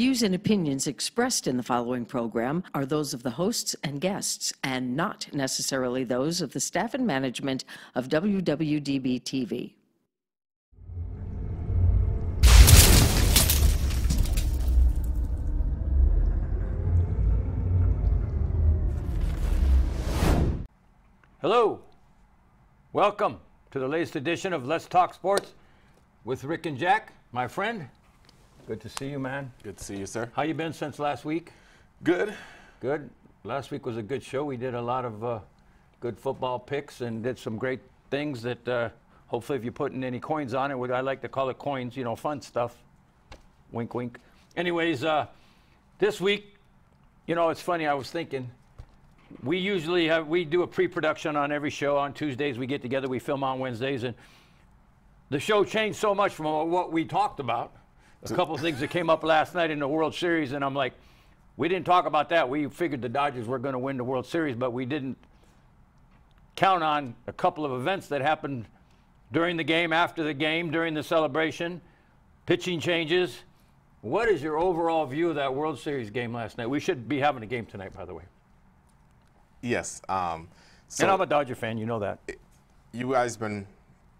views and opinions expressed in the following program are those of the hosts and guests and not necessarily those of the staff and management of WWDB-TV. Hello, welcome to the latest edition of Let's Talk Sports with Rick and Jack, my friend. Good to see you, man. Good to see you, sir. How you been since last week? Good. Good. Last week was a good show. We did a lot of good football picks and did some great things that hopefully if you're putting any coins on it, I like to call it coins, you know, fun stuff. Wink, wink. Anyways, this week, you know, it's funny, I was thinking, we do a pre-production on every show. On Tuesdays we get together, we film on Wednesdays, and the show changed so much from what we talked about. A couple of things that came up last night in the World Series, and I'm like, we didn't talk about that. We figured the Dodgers were going to win the World Series, but we didn't count on a couple of events that happened during the game, after the game, during the celebration, pitching changes. What is your overall view of that World Series game last night? We should be having a game tonight, by the way. Yes. And I'm a Dodger fan, you know that. You guys been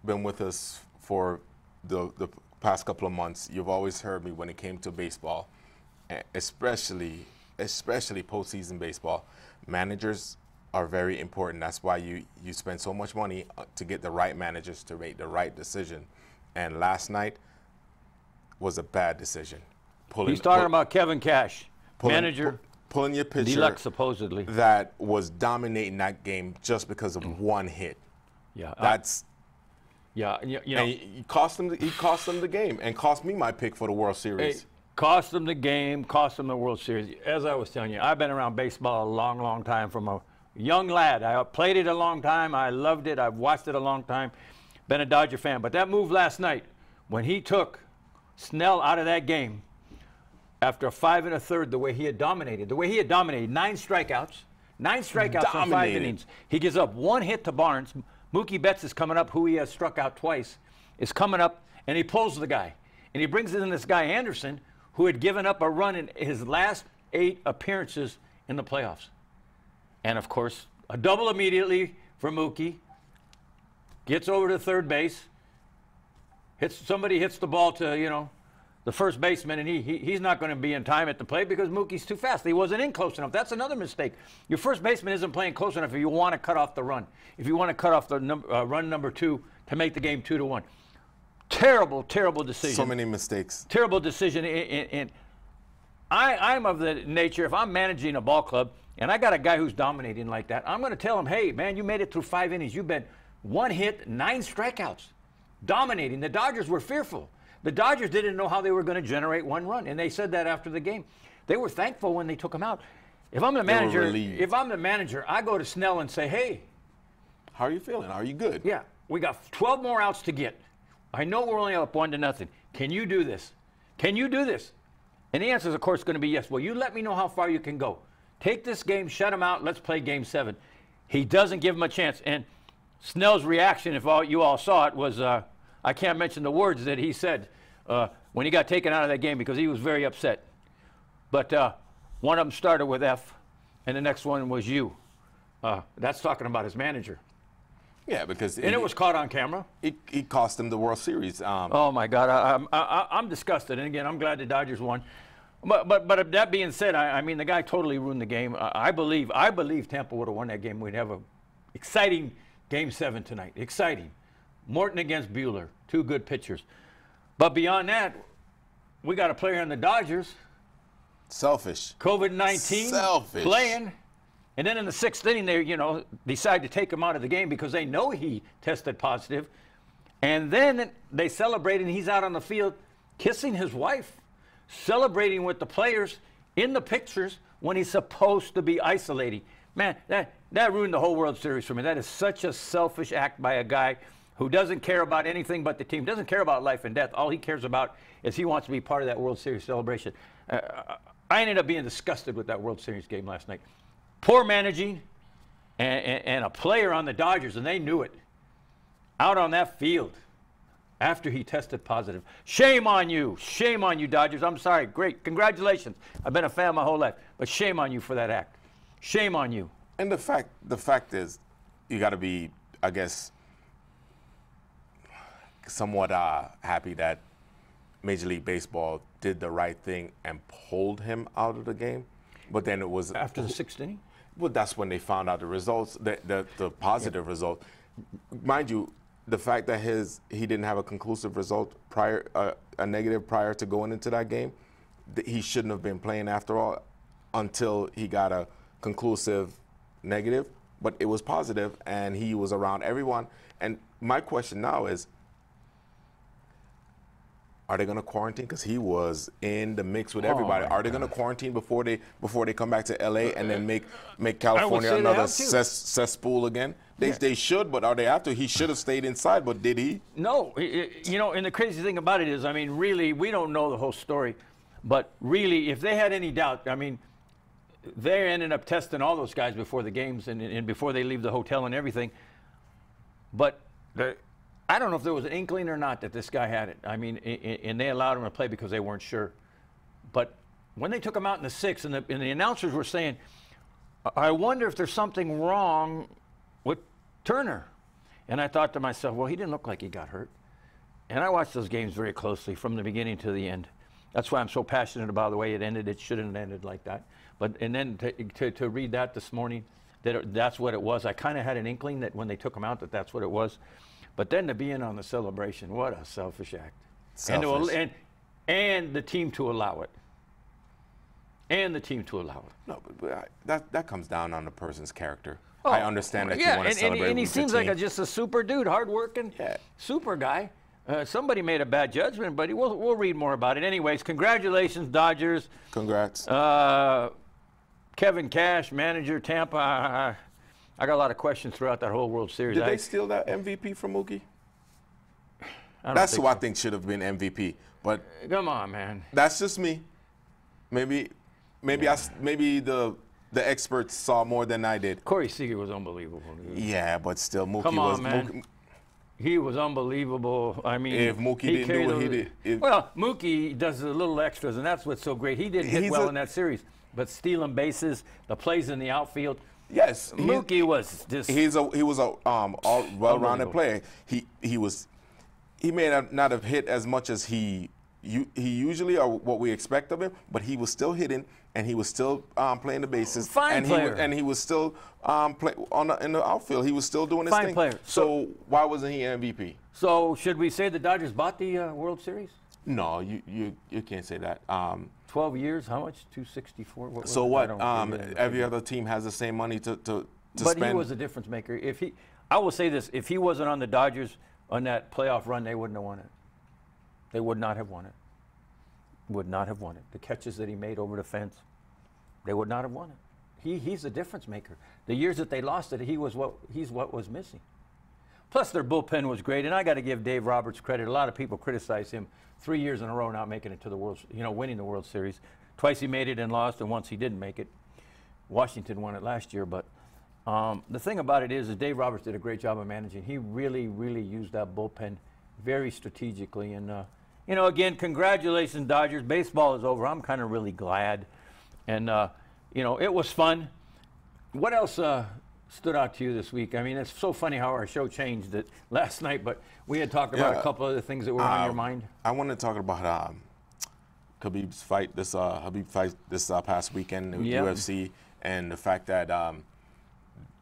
with us for the past couple of months. You've always heard me when it came to baseball, especially postseason baseball. Managers are very important. That's why you spend so much money to get the right managers to make the right decision. And last night was a bad decision. He's talking about Kevin Cash, manager. Pulling your pitcher Deluxe, supposedly, that was dominating that game just because of one hit. Yeah, that's you know, and he cost them the game and cost me my pick for the World Series. Cost them the game, cost them the World Series. As I was telling you, I've been around baseball a long, long time. From a young lad, I played it a long time. I loved it. I've watched it a long time. Been a Dodger fan. But that move last night, when he took Snell out of that game, after a 5 1/3, the way he had dominated, 9 strikeouts on 5 innings. He gives up 1 hit to Barnes. Mookie Betts is coming up, who he has struck out twice, is coming up, and he pulls the guy. And he brings in this guy, Anderson, who had given up a run in his last 8 appearances in the playoffs. And, of course, a double immediately for Mookie. Gets over to third base. Somebody hits the ball to, you know, the first baseman, and he's not going to be in time at the plate because Mookie's too fast. He wasn't in close enough. That's another mistake. Your first baseman isn't playing close enough if you want to cut off the run. If you want to cut off the run number 2 to make the game 2-1. Terrible, terrible decision. So many mistakes. Terrible decision. And I'm of the nature, if I'm managing a ball club and I got a guy who's dominating like that, I'm going to tell him, hey, man, you made it through 5 innings. You've been 1 hit, 9 strikeouts. Dominating. The Dodgers were fearful. The Dodgers didn't know how they were going to generate 1 run, and they said that after the game. They were thankful when they took him out. If I'm the manager, I go to Snell and say, "Hey, how are you feeling? Are you good?" Yeah, we got 12 more outs to get. I know we're only up 1-0. Can you do this? Can you do this? And the answer is, of course, going to be yes. Well, you let me know how far you can go. Take this game, shut him out. Let's play Game 7. He doesn't give him a chance. And Snell's reaction, if you all saw it, was. I can't mention the words that he said when he got taken out of that game because he was very upset. But one of them started with F, and the next one was U. That's talking about his manager. Yeah, because it was caught on camera. It cost him the World Series. Oh my God, I'm disgusted. And again, I'm glad the Dodgers won. But that being said, I mean the guy totally ruined the game. I believe Tampa would have won that game. We'd have a exciting Game 7 tonight. Exciting. Morton against Buehler, 2 good pitchers. But beyond that, we got a player on the Dodgers. Selfish. COVID-19 playing. And then in the 6th inning, they, decide to take him out of the game because they know he tested positive. And then they celebrate, and he's out on the field kissing his wife, celebrating with the players in the pictures when he's supposed to be isolating. Man, that ruined the whole World Series for me. That is such a selfish act by a guy who doesn't care about anything but the team, doesn't care about life and death. All he cares about is he wants to be part of that World Series celebration. I ended up being disgusted with that World Series game last night. Poor managing and a player on the Dodgers, and they knew it, out on that field, after he tested positive. Shame on you. Shame on you, Dodgers. I'm sorry. Great. Congratulations. I've been a fan my whole life. But shame on you for that act. Shame on you. And the fact is, you got to be, I guess, somewhat happy that Major League Baseball did the right thing and pulled him out of the game. But then it was After the sixth inning? Well, that's when they found out the results, the positive result. Mind you, the fact that he didn't have a conclusive result prior, a negative prior to going into that game, he shouldn't have been playing after all until he got a conclusive negative. But it was positive, and he was around everyone. And my question now is, are they going to quarantine? Because he was in the mix with everybody. Are they going to quarantine before they come back to LA and then make California another cesspool again? They should, but are they have to? He should have stayed inside, but did he? No. You know, and the crazy thing about it is, I mean, really, we don't know the whole story. But really, if they had any doubt, I mean, they ended up testing all those guys before the games and before they leave the hotel and everything. But I don't know if there was an inkling or not that this guy had it. I mean, and they allowed him to play because they weren't sure. But when they took him out in the sixth, and the announcers were saying, I wonder if there's something wrong with Turner. And I thought to myself, well, he didn't look like he got hurt. And I watched those games very closely from the beginning to the end. That's why I'm so passionate about the way it ended. It shouldn't have ended like that. And then to read that this morning, that's what it was. I kind of had an inkling that when they took him out that that's what it was. But then to be in on the celebration, what a selfish act. Selfish. And the team to allow it. And the team to allow it. No, but that comes down on the person's character. Oh, I understand that you want to celebrate and he with your seems team. like just a super dude, hardworking, super guy. Somebody made a bad judgment, but we'll read more about it. Anyways, congratulations, Dodgers. Congrats. Kevin Cash, manager, Tampa. I got a lot of questions throughout that whole World Series. Did they steal that MVP from Mookie? I That's who I think should have been MVP. But come on, man. That's just me. Maybe the experts saw more than I did. Corey Seager was unbelievable. Yeah, but still, Mookie Come on, was. Man. He was unbelievable. I mean, if Mookie didn't do what he did. Well, Mookie does the little extras, and that's what's so great. He did hit well in that series, but stealing bases, the plays in the outfield. Yes, Mookie was just. He was a all well-rounded player. He may not have hit as much as he usually or what we expect of him, but he was still hitting and he was still playing the bases. Fine player. He was still in the outfield. He was still doing his thing. Fine player. So why wasn't he MVP? So should we say the Dodgers bought the World Series? No, you can't say that. 12 years, how much? 264. So what? Every other team has the same money to spend. But he was a difference maker. I will say this: if he wasn't on the Dodgers on that playoff run, they wouldn't have won it. They would not have won it. Would not have won it. The catches that he made over the fence, they would not have won it. He's a difference maker. The years that they lost it, he's what was missing. Plus, their bullpen was great, and I got to give Dave Roberts credit. A lot of people criticize him 3 years in a row not making it to the winning the World Series. Twice he made it and lost, and once he didn't make it. Washington won it last year, but the thing about it is Dave Roberts did a great job of managing. He really, really used that bullpen very strategically, and again, congratulations, Dodgers. Baseball is over. I'm kind of really glad, and it was fun. What else stood out to you this week? I mean, it's so funny how our show changed last night, but we had talked about a couple other things that were on your mind. I want to talk about Khabib's fight this past weekend with UFC, and the fact that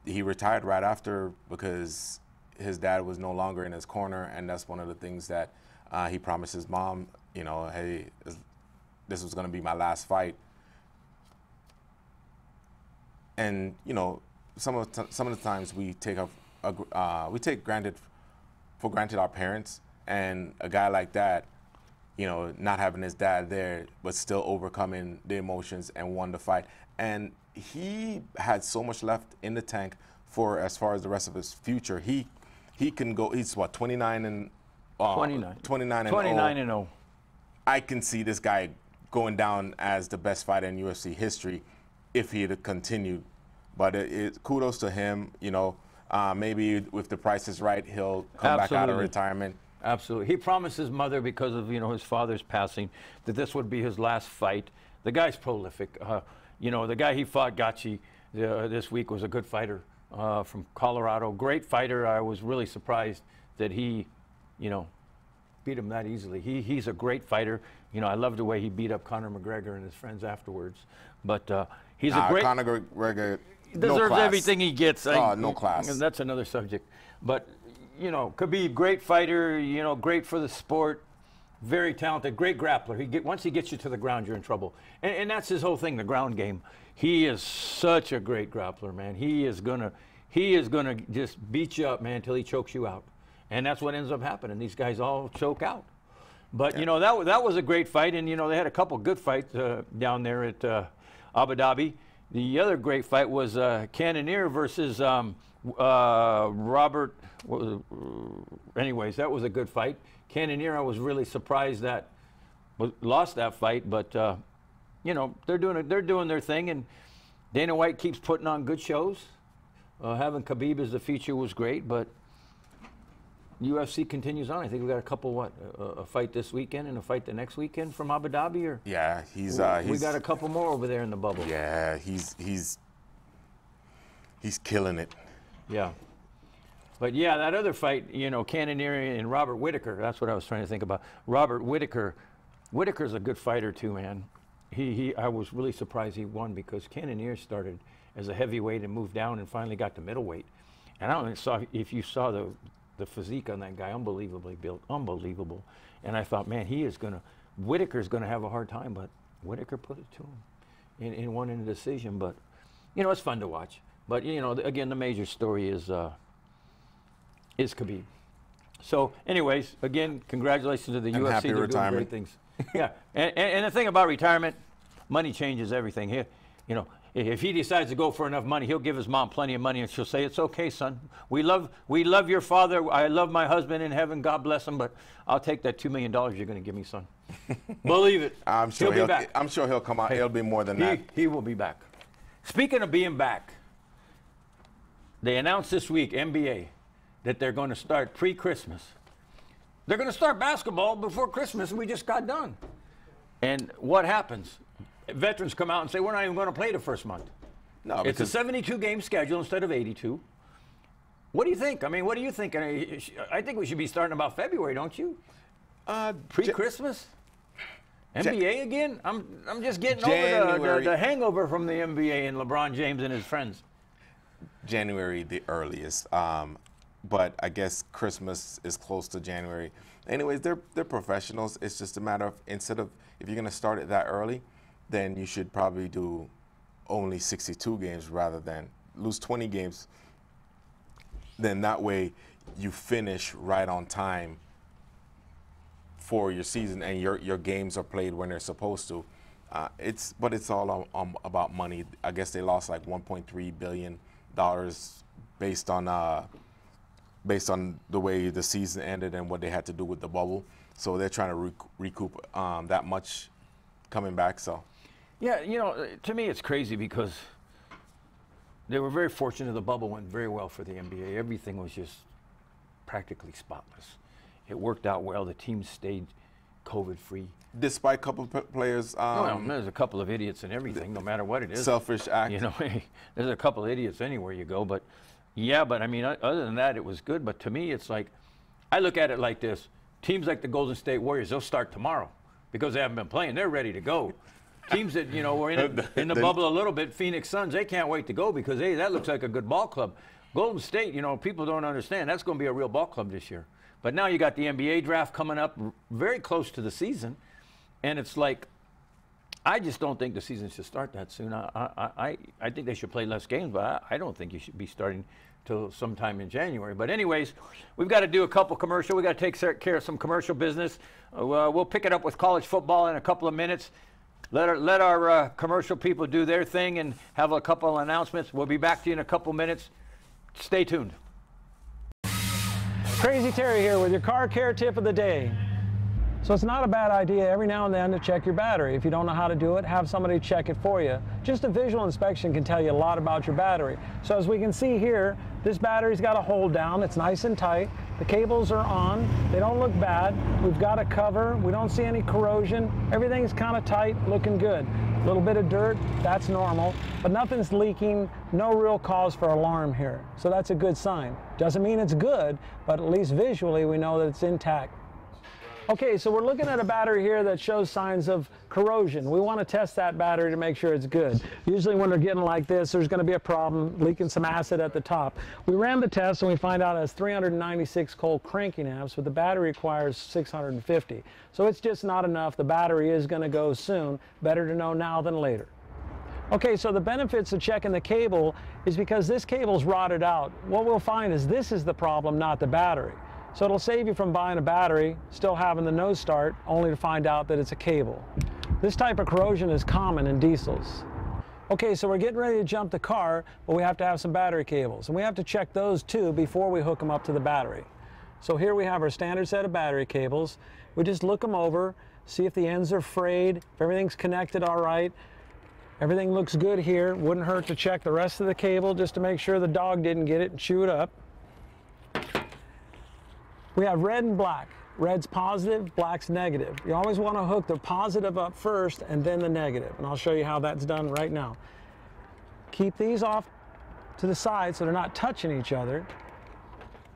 he retired right after because his dad was no longer in his corner, and that's one of the things that he promised his mom. Hey, this was going to be my last fight, and some of the times we take for granted our parents, and a guy like that, not having his dad there, but still overcoming the emotions and won the fight. And he had so much left in the tank for as far as the rest of his future. He can go. He's what, 29 and 0. I can see this guy going down as the best fighter in UFC history if he had continued. But kudos to him. Maybe if the price is right, he'll come back out of retirement. absolutely. He promised his mother, because of his father's passing, that this would be his last fight. The guy's prolific. The guy he fought, Gachi, this week was a good fighter from Colorado. Great fighter. I was really surprised that he, beat him that easily. He's a great fighter. I love the way he beat up Conor McGregor and his friends afterwards. But he's a great. Conor McGregor deserves everything he gets. No class. That's another subject. But Khabib, great fighter. Great for the sport. Very talented, great grappler. Once he gets you to the ground, you're in trouble. And that's his whole thing, the ground game. He is such a great grappler, man. He is gonna just beat you up, man, until he chokes you out. And that's what ends up happening. These guys all choke out. But that was a great fight, and they had a couple good fights down there at Abu Dhabi. The other great fight was Cannonier versus Robert. Anyways, that was a good fight. Cannonier, I was really surprised that lost that fight, but they're doing their thing, and Dana White keeps putting on good shows. Having Khabib as the feature was great, but UFC continues on. I think we got a couple, a fight this weekend and a fight the next weekend from Abu Dhabi, or yeah, we got a couple more over there in the bubble. Yeah, he's killing it. Yeah. But yeah, that other fight, Cannonier and Robert Whittaker, that's what I was trying to think about. Robert Whittaker. Whittaker's a good fighter too, man. I was really surprised he won, because Cannonier started as a heavyweight and moved down and finally got to middleweight. And I don't know if you saw the physique on that guy, unbelievably built, unbelievable. And I thought, man, Whittaker's gonna have a hard time, but Whittaker put it to him and won in a decision. But, it's fun to watch. But, again, the major story is Khabib. So, anyways, again, congratulations to the UFC. Happy They're retirement. doing great things. Yeah, and the thing about retirement, money changes everything. Here, if he decides to go for enough money, he'll give his mom plenty of money, and she'll say, "It's okay, son. We love your father. I love my husband in heaven. God bless him. But I'll take that $2 million you're going to give me, son." Believe it. I'm sure he'll be back. I'm sure he'll come out. It'll be more than that. He will be back. Speaking of being back, they announced this week, NBA, that they're going to start pre-Christmas. They're going to start basketball before Christmas, and we just got done. And what happens? Veterans come out and say, we're not even going to play the first month. No, it's a 72-game schedule instead of 82. What do you think? I mean, what do you think? I think we should be starting about February, don't you? Pre-Christmas? NBA again? I'm just getting over the hangover from the NBA and LeBron James and his friends. January the earliest. But I guess Christmas is close to January. Anyways, they're professionals. It's just a matter of, if you're going to start it that early, then you should probably do only 62 games rather than lose 20 games. Then that way you finish right on time for your season, and your games are played when they're supposed to. But it's all about money. I guess they lost like $1.3 billion based on the way the season ended and what they had to do with the bubble. So they're trying to recoup that much coming back. So, yeah, to me it's crazy because they were very fortunate. The bubble went very well for the NBA. Everything was just practically spotless. It worked out well. The team stayed COVID-free. Despite a couple of players. There's a couple of idiots in everything, no matter what it is. Selfish act. There's a couple of idiots anywhere you go. But, yeah, I mean, other than that, it was good. But to me, it's like, I look at it like this. Teams like the Golden State Warriors, they'll start tomorrow because they haven't been playing. They're ready to go. Teams that, were in the bubble a little bit, Phoenix Suns, they can't wait to go because, hey, that looks like a good ball club. Golden State, people don't understand. That's going to be a real ball club this year. But now you got the NBA draft coming up very close to the season. And it's like, I just don't think the season should start that soon. I think they should play less games, but I don't think you should be starting till sometime in January. But anyways, we've got to do a couple commercial. We've got to take care of some commercial business. We'll pick it up with college football in a couple of minutes. Let our commercial people do their thing and have a couple of announcements. We'll be back to you in a couple minutes. Stay tuned. Crazy Terry here with your car care tip of the day. So it's not a bad idea every now and then to check your battery. If you don't know how to do it, have somebody check it for you. Just a visual inspection can tell you a lot about your battery. So as we can see here, this battery's got a hold down. It's nice and tight. The cables are on. They don't look bad. We've got a cover. We don't see any corrosion. Everything's kind of tight, looking good. A little bit of dirt, that's normal, but nothing's leaking, no real cause for alarm here. So that's a good sign. Doesn't mean it's good, but at least visually we know that it's intact. Okay, so we're looking at a battery here that shows signs of corrosion. We want to test that battery to make sure it's good. Usually when they're getting like this, there's going to be a problem, leaking some acid at the top. We ran the test and we find out it has 396 cold cranking amps, but the battery requires 650. So it's just not enough. The battery is going to go soon. Better to know now than later. Okay, so the benefits of checking the cable is because this cable's rotted out. What we'll find is this is the problem, not the battery. So it'll save you from buying a battery, still having the no start, only to find out that it's a cable. This type of corrosion is common in diesels. Okay, so we're getting ready to jump the car, but we have to have some battery cables. And we have to check those too before we hook them up to the battery. So here we have our standard set of battery cables. We just look them over, see if the ends are frayed, if everything's connected all right. Everything looks good here. Wouldn't hurt to check the rest of the cable just to make sure the dog didn't get it and chew it up. We have red and black. Red's positive, black's negative. You always want to hook the positive up first and then the negative. And I'll show you how that's done right now. Keep these off to the side so they're not touching each other.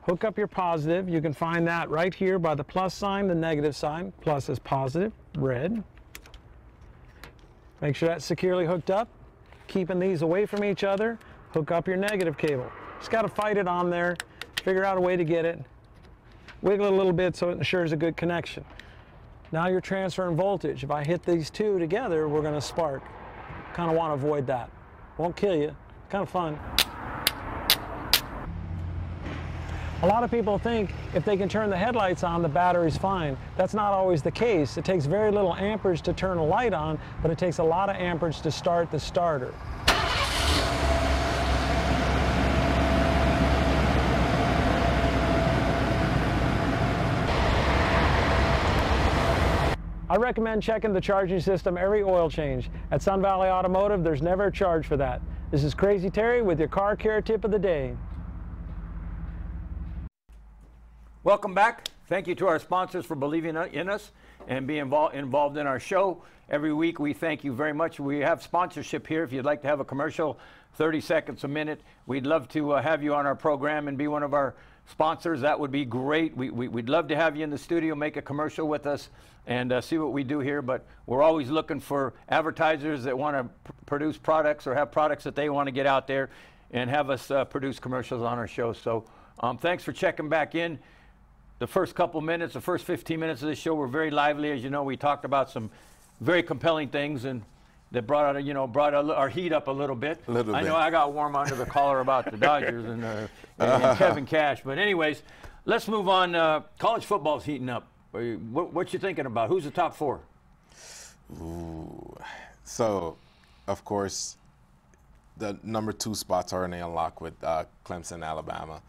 Hook up your positive. You can find that right here by the plus sign, the negative sign. Plus is positive, red. Make sure that's securely hooked up. Keeping these away from each other. Hook up your negative cable. Just got to fight it on there. Figure out a way to get it. Wiggle it a little bit so it ensures a good connection. Now you're transferring voltage. If I hit these two together, we're going to spark. Kind of want to avoid that. Won't kill you. Kind of fun. A lot of people think if they can turn the headlights on, the battery's fine. That's not always the case. It takes very little amperage to turn a light on, but it takes a lot of amperage to start the starter. I recommend checking the charging system every oil change. At Sun Valley Automotive, there's never a charge for that. This is Crazy Terry with your car care tip of the day. Welcome back. Thank you to our sponsors for believing in us and being involved in our show. Every week we thank you very much. We have sponsorship here. If you'd like to have a commercial, 30 seconds a minute, we'd love to have you on our program and be one of our sponsors. That would be great. We'd love to have you in the studio, make a commercial with us and see what we do here. But we're always looking for advertisers that want to produce products or have products that they want to get out there and have us produce commercials on our show. So thanks for checking back in. The first couple minutes, the first 15 minutes of this show were very lively. As you know, we talked about some very compelling things and that brought our heat up a little bit. I know I got warm under the collar about the Dodgers and Kevin Cash. But anyways, let's move on. College football's heating up. What you thinking about? Who's the top four? Ooh. So, of course, the number 2 spots are in a lock with Clemson, Alabama.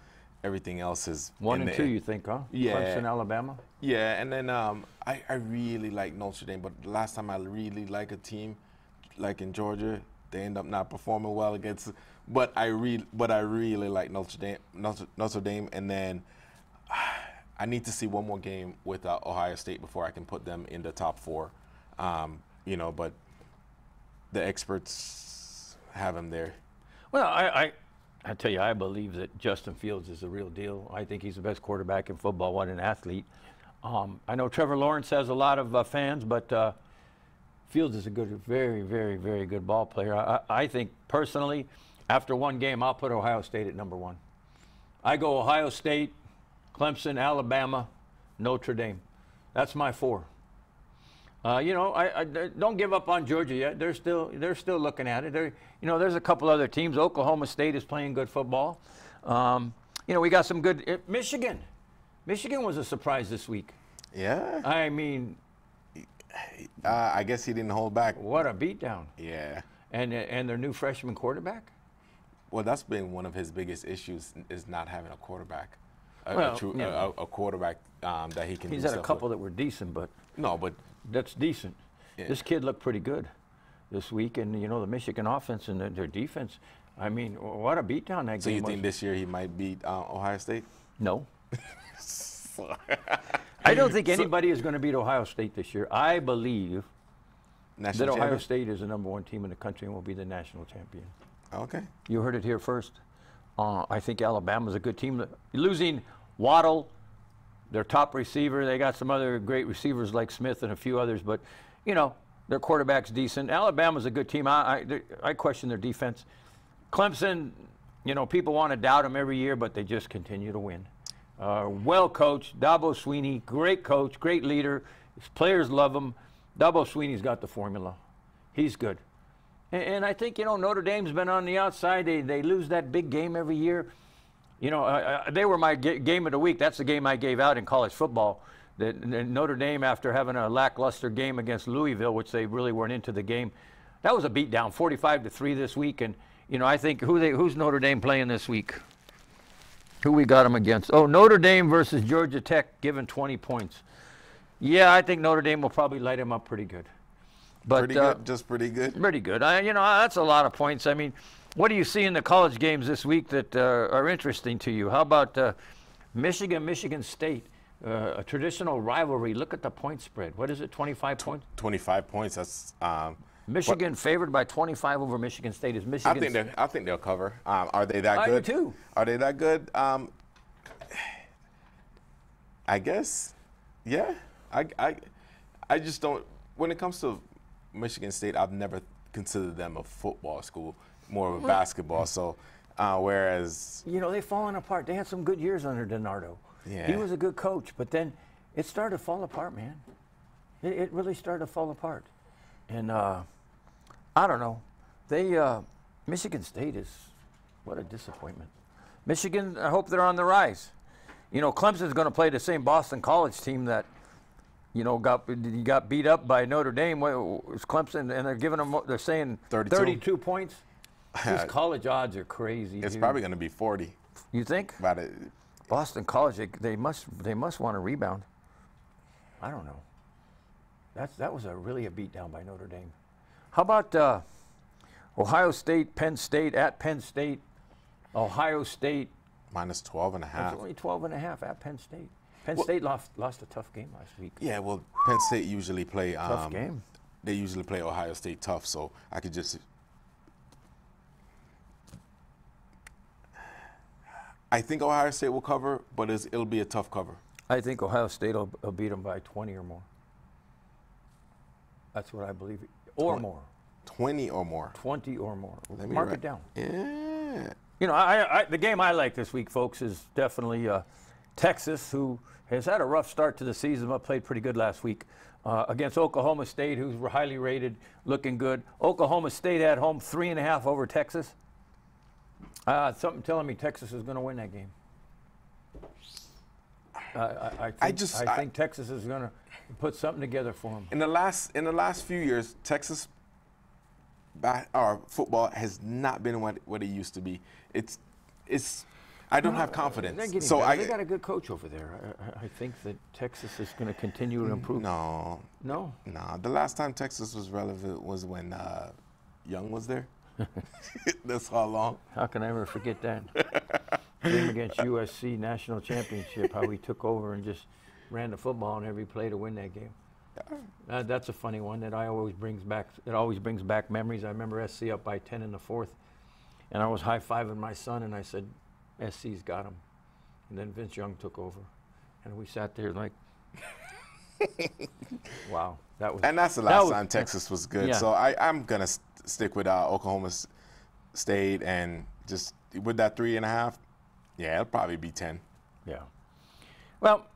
Everything else is 1 and 2, you think, huh? Yeah. Clemson, Alabama? Yeah, and then I really like Notre Dame, but the last time I really like a team, like in Georgia, they end up not performing well against. But I really like Notre Dame, and then I need to see one more game with Ohio State before I can put them in the top 4. But the experts have them there. Well, I tell you, I believe that Justin Fields is the real deal. I think he's the best quarterback in football. What an athlete. I know Trevor Lawrence has a lot of fans, but Fields is a very, very, very good ball player. I think, personally, after one game, I'll put Ohio State at number 1. I go Ohio State, Clemson, Alabama, Notre Dame. That's my 4. I don't give up on Georgia yet. They're still looking at it. There's a couple other teams. Oklahoma State is playing good football. We got some good. Michigan was a surprise this week. Yeah. I mean, I guess he didn't hold back. What a beatdown. Yeah. And their new freshman quarterback. Well, that's been one of his biggest issues is not having a quarterback. A quarterback that he can. He's had a couple that were decent, but that's decent. Yeah. This kid looked pretty good this week, and the Michigan offense and their defense. I mean, what a beatdown that game was. So you think this year he might beat Ohio State? No. I don't think anybody is going to beat Ohio State this year. I believe National that Ohio champion? State is the #1 team in the country and will be the national champion. Okay. You heard it here first. I think Alabama's a good team. Losing Waddle, their top receiver, they got some other great receivers like Smith and a few others, but, you know, their quarterback's decent. Alabama's a good team. I question their defense. Clemson, you know, people want to doubt them every year, but they just continue to win. Well coached, Dabo Swinney, great coach, great leader. His players love him. Dabo Swinney's got the formula. He's good. And I think, you know, Notre Dame's been on the outside. They lose that big game every year. You know, they were my game of the week. That's the game I gave out in college football. That Notre Dame, after having a lackluster game against Louisville, which they really weren't into the game, that was a beatdown, 45-3 this week. And, you know, I think who's Notre Dame playing this week? Who we got them against? Oh, Notre Dame versus Georgia Tech, given 20 points. Yeah, I think Notre Dame will probably light them up pretty good. But, pretty good, just pretty good. Pretty good. You know, that's a lot of points. I mean, what do you see in the college games this week that are interesting to you? How about Michigan State, a traditional rivalry? Look at the point spread. What is it, 25 points? 25 points. That's Michigan favored by 25 over Michigan State. Is Michigan? I think they'll cover. Are they that good? I do too. Are they that good? I guess. Yeah. I just don't. When it comes to Michigan State, I've never considered them a football school, more of a basketball. So, whereas, you know, they've fallen apart. They had some good years under DiNardo. Yeah. He was a good coach, but then it started to fall apart, man. It really started to fall apart. And I don't know. Michigan State is, what a disappointment. Michigan, I hope they're on the rise. You know, Clemson's going to play the same Boston College team that, you know, got beat up by Notre Dame. It's Clemson, and they're giving them, they're saying 32 points. These college odds are crazy. It's dude. probably going to be 40. You think? About it. Boston College, they must want to rebound. I don't know. That was really a beatdown by Notre Dame. How about Ohio State, Penn State, at Penn State, Ohio State? Minus 12 and a half. It's only 12 and a half at Penn State. Penn State lost a tough game last week. Yeah, well, Penn State usually play Tough game. They usually play Ohio State tough, so I could just. I think Ohio State will cover, but it'll be a tough cover. I think Ohio State will beat them by 20 or more. That's what I believe, or more. 20 or more. 20 or more. Mark it down. Yeah. You know, the game I like this week, folks, is definitely Texas, who has had a rough start to the season, but played pretty good last week against Oklahoma State, who's highly rated, looking good. Oklahoma State at home, 3.5 over Texas. Something telling me Texas is going to win that game. I think Texas is going to put something together for them. In the last few years, Texas football has not been what it used to be. I don't have confidence. They got a good coach over there. I think that Texas is going to continue to improve. No. The last time Texas was relevant was when Young was there. That's how long. How can I ever forget that? Game against USC national championship, how he took over and just ran the football on every play to win that game. That's a funny one that always brings back memories. I remember SC up by 10 in the fourth, and I was high-fiving my son, and I said, SC's got him. And then Vince Young took over, and we sat there like, wow. And that's the last time Texas was good. Yeah. So I'm going to stick with Oklahoma State, and just with that 3.5, yeah, it'll probably be 10. Yeah. Well,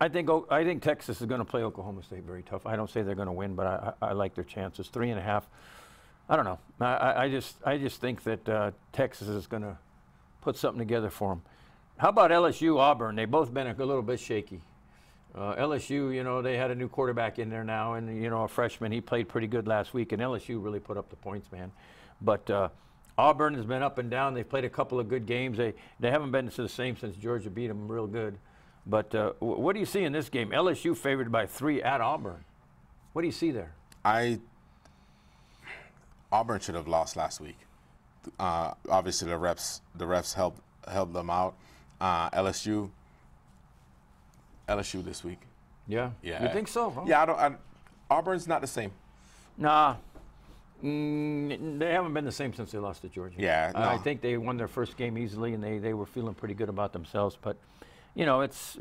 I think Texas is going to play Oklahoma State very tough. I don't say they're going to win, but I like their chances. 3.5. I don't know. I just think that Texas is going to put something together for them. How about LSU, Auburn? They've both been a little bit shaky. LSU, you know, they had a new quarterback in there now, and, you know, a freshman. He played pretty good last week, and LSU really put up the points, man. But Auburn has been up and down. They've played a couple of good games. They haven't been to the same since Georgia beat them real good. But what do you see in this game? LSU favored by 3 at Auburn. What do you see there? Auburn should have lost last week. Obviously, the refs helped them out. LSU, LSU this week. Yeah? Yeah. You think so? Huh? Yeah, Auburn's not the same. Nah. They haven't been the same since they lost to Georgia. Yeah, no. I think they won their first game easily, and they were feeling pretty good about themselves. But, you know, it's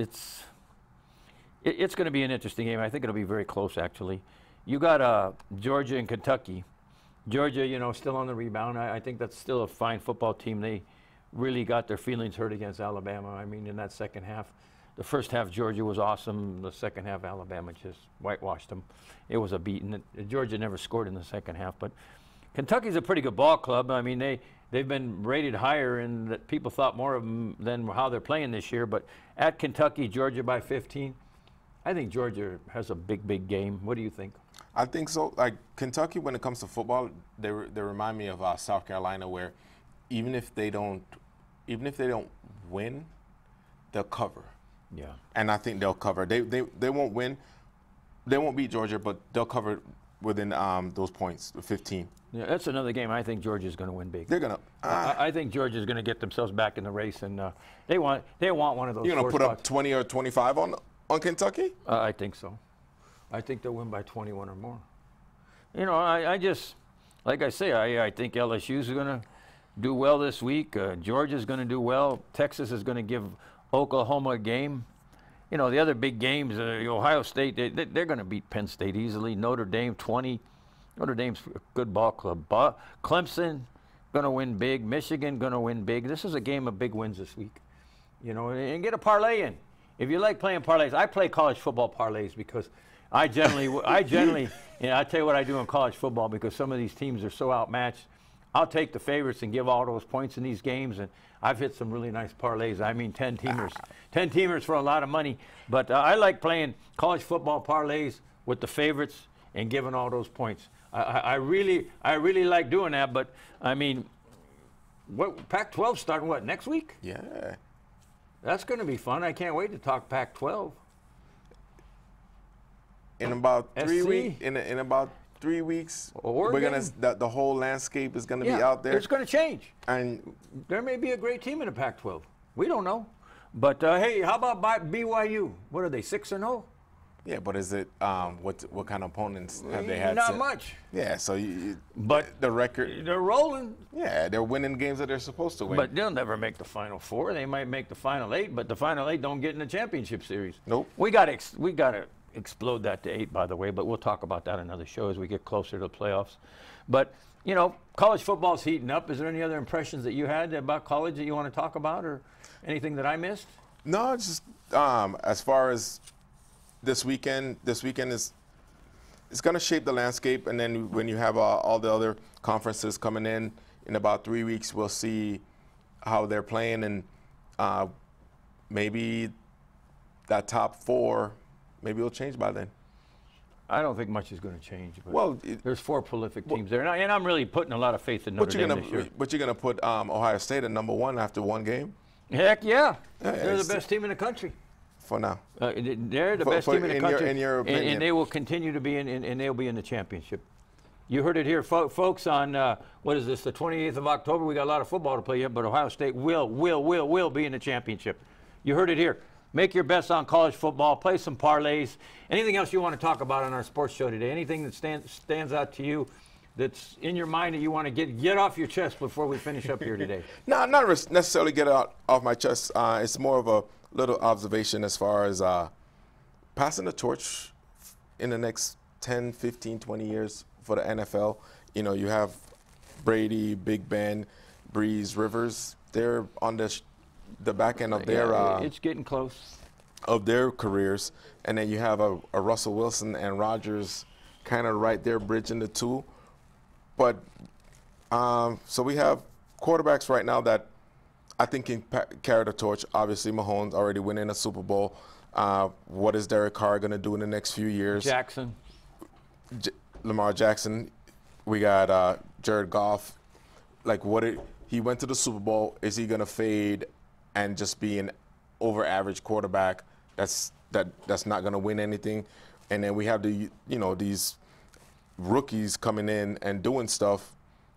going to be an interesting game. I think it'll be very close, actually. You got Georgia and Kentucky. Georgia, you know, still on the rebound. I think that's still a fine football team. They really got their feelings hurt against Alabama. I mean, in that second half. The first half, Georgia was awesome. The second half, Alabama just whitewashed them. It was a beating. Georgia never scored in the second half. But Kentucky's a pretty good ball club. I mean, they've been rated higher, and that people thought more of them than how they're playing this year. But at Kentucky, Georgia by 15. I think Georgia has a big game. What do you think? I think so. Like Kentucky, when it comes to football, they remind me of South Carolina, where even if they don't win, they'll cover. Yeah. And I think they'll cover. They won't win. They won't beat Georgia, but they'll cover within those points, 15. Yeah, that's another game. I think Georgia's going to win big. They're gonna. I think Georgia's going to get themselves back in the race, and they want one of those. You're gonna put spots. up 20 or 25 on Kentucky? I think so. I think they'll win by 21 or more. You know, I just, like I say, I think LSU's going to do well this week. Georgia's going to do well. Texas is going to give Oklahoma a game. You know, the other big games, Ohio State, they're going to beat Penn State easily. Notre Dame, 20. Notre Dame's a good ball club. Clemson going to win big. Michigan going to win big. This is a game of big wins this week. You know, and get a parlay in. If you like playing parlays, I play college football parlays because I generally, you know, I tell you what I do in college football because some of these teams are so outmatched. I'll take the favorites and give all those points in these games, and I've hit some really nice parlays. I mean, 10-teamers for a lot of money. But I like playing college football parlays with the favorites and giving all those points. I really like doing that. But I mean, what Pac-12 starting what next week? Yeah. That's going to be fun. I can't wait to talk Pac-12. In about 3 SC? weeks. In about 3 weeks, Oregon? we're gonna. The whole landscape is gonna be out there. It's going to change. And There may be a great team in the Pac-12. We don't know. But hey, how about BYU? What are they, 6-0? yeah, but is it what kind of opponents have they had? Not much. Yeah, so But the record. They're rolling. Yeah, they're winning games that they're supposed to win. But they'll never make the Final Four. They might make the Final 8, but the Final 8 don't get in the championship series. Nope. We got to explode that to 8, by the way, but we'll talk about that in another show as we get closer to the playoffs. But, you know, college football's heating up. Is there any other impressions that you had about college that you want to talk about or anything that I missed? No, just as far as this weekend is it's going to shape the landscape, and then when you have all the other conferences coming in about 3 weeks, we'll see how they're playing, and maybe that top 4, maybe it'll change by then. I don't think much is going to change. But Well, there's 4 prolific teams there, and I'm really putting a lot of faith in Notre Dame this year. But you're going to put Ohio State at number 1 after one game? Heck yeah. Yeah, They're the best team in the country. For now. They're the best team in the country. In your opinion. And they will continue to be and they'll be in the championship. You heard it here, folks, on, what is this, the 28th of October. We got a lot of football to play yet, but Ohio State will be in the championship. You heard it here. Make your bets on college football. Play some parlays. Anything else you want to talk about on our sports show today? Anything that stands out to you that's in your mind that you want to get off your chest before we finish up here today? No, not necessarily get it off my chest. It's more of a little observation as far as passing the torch in the next 10, 15, 20 years for the NFL. You know, you have Brady, Big Ben, Breeze, Rivers. They're on the back end of their it's getting close of their careers, and then you have a Russell Wilson and Rodgers kind of right there bridging the two. But so we have quarterbacks right now that I think can carry the torch. Obviously, Mahomes already winning a Super Bowl. What is Derek Carr going to do in the next few years? Jackson. Lamar Jackson. We got Jared Goff. Like, he went to the Super Bowl. Is he going to fade and just be an over-average quarterback that's not going to win anything? And then we have these rookies coming in and doing stuff.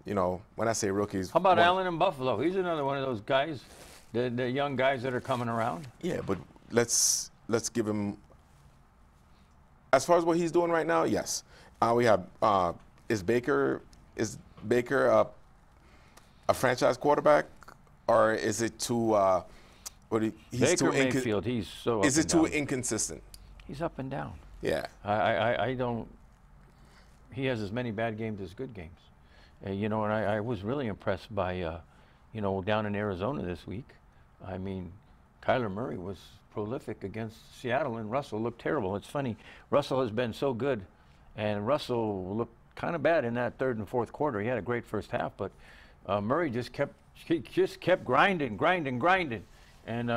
You know, when I say rookies. How about Allen in Buffalo? He's another one of those guys, the young guys that are coming around. Yeah, but let's let's give him. As far as what he's doing right now, yes. We have is Baker a franchise quarterback, or is it too? He's Baker too Mayfield, he's so. Is up it and too down. inconsistent? He's up and down. Yeah. I don't. He has as many bad games as good games. You know, and I was really impressed by, you know, down in Arizona this week. I mean, Kyler Murray was prolific against Seattle, and Russell looked terrible. It's funny, Russell has been so good, and Russell looked kind of bad in that third and fourth quarter. He had a great first half, but Murray just kept grinding, and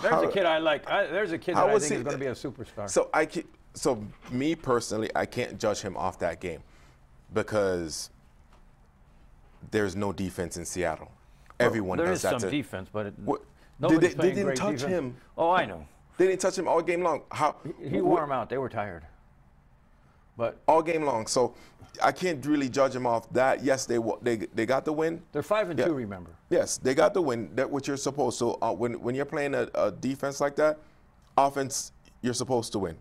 there's a kid I like. There's a kid that I think is going to be a superstar. So me personally, I can't judge him off that game because there's no defense in Seattle. Everyone there does is that. some defense, but They nobody's playing didn't great touch defense. him. Oh, I know. They didn't touch him all game long. He wore them out. They were tired. But all game long. So I can't really judge him off that. Yes, they got the win. They're 5-2, remember? Yes, they got the win. That's what you're supposed to. When you're playing a defense like that, offense, you're supposed to win.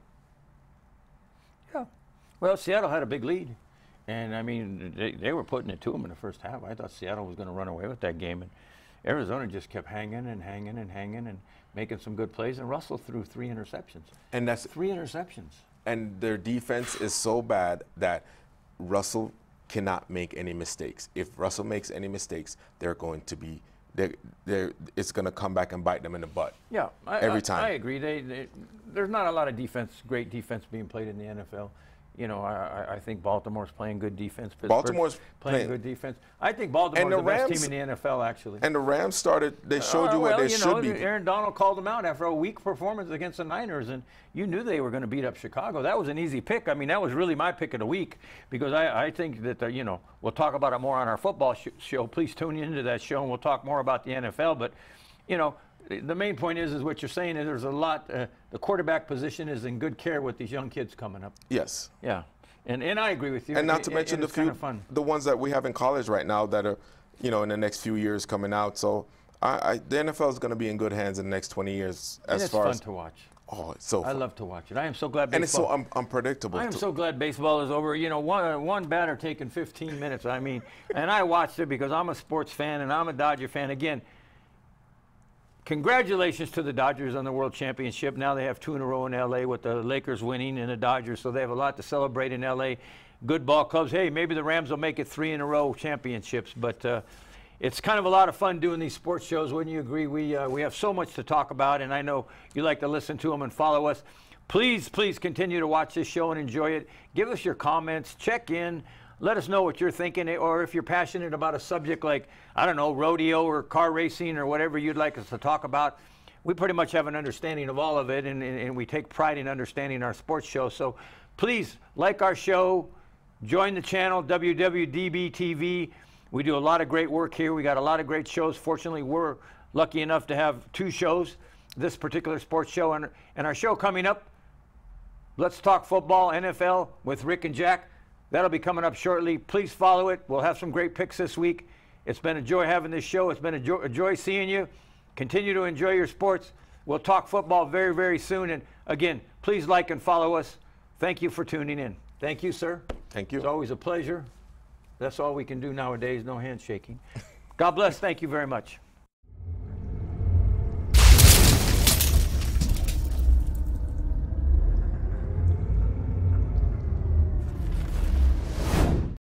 Yeah. Well, Seattle had a big lead. And, I mean, they were putting it to them in the first half. I thought Seattle was going to run away with that game. And Arizona just kept hanging and making some good plays. And Russell threw 3 interceptions. And that's 3 interceptions. And their defense is so bad that Russell cannot make any mistakes. If Russell makes any mistakes, they're going to be it's going to come back and bite them in the butt. Yeah, every time. I agree. There's not a lot of great defense being played in the NFL. You know, I think Baltimore's playing good defense. Baltimore's playing good defense. I think Baltimore's the best team in the NFL, actually. And the Rams they showed you what they should be. Aaron Donald called them out after a weak performance against the Niners, and you knew they were going to beat up Chicago. That was an easy pick. I mean, that was really my pick of the week because I think that, you know, we'll talk about it more on our football show. Please tune into that show, and we'll talk more about the NFL. But, you know, the main point is what you're saying is there's a lot. The quarterback position is in good care with these young kids coming up. Yes. Yeah, and I agree with you. And not to mention the ones that we have in college right now that are, you know, in the next few years coming out. So the NFL is going to be in good hands in the next 20 years. And it's fun to watch. Oh, it's so fun. I love to watch it. I am so glad baseball. And it's so unpredictable. I am so glad baseball is over. You know, one batter taking 15 minutes. I mean, and I watched it because I'm a sports fan and I'm a Dodger fan. Again, congratulations to the Dodgers on the World Championship. Now they have 2 in a row in L.A. with the Lakers winning and the Dodgers, so they have a lot to celebrate in L.A. Good ball clubs. Hey, maybe the Rams will make it 3 in a row championships, but it's kind of a lot of fun doing these sports shows. Wouldn't you agree? We have so much to talk about, and I know you like to listen to them and follow us. Please continue to watch this show and enjoy it. Give us your comments. Check in. Let us know what you're thinking, or if you're passionate about a subject like, I don't know, rodeo or car racing or whatever you'd like us to talk about. We pretty much have an understanding of all of it, and we take pride in understanding our sports show. So please like our show, join the channel, WWDBTV. We do a lot of great work here. We got a lot of great shows. Fortunately, we're lucky enough to have 2 shows, this particular sports show, and our show coming up, Let's Talk Football, NFL with Rick and Jack. That'll be coming up shortly. Please follow it. We'll have some great picks this week. It's been a joy having this show. It's been a joy seeing you. Continue to enjoy your sports. We'll talk football very, very soon. And again, please like and follow us. Thank you for tuning in. Thank you, sir. Thank you. It's always a pleasure. That's all we can do nowadays, no handshaking. God bless. Thank you very much.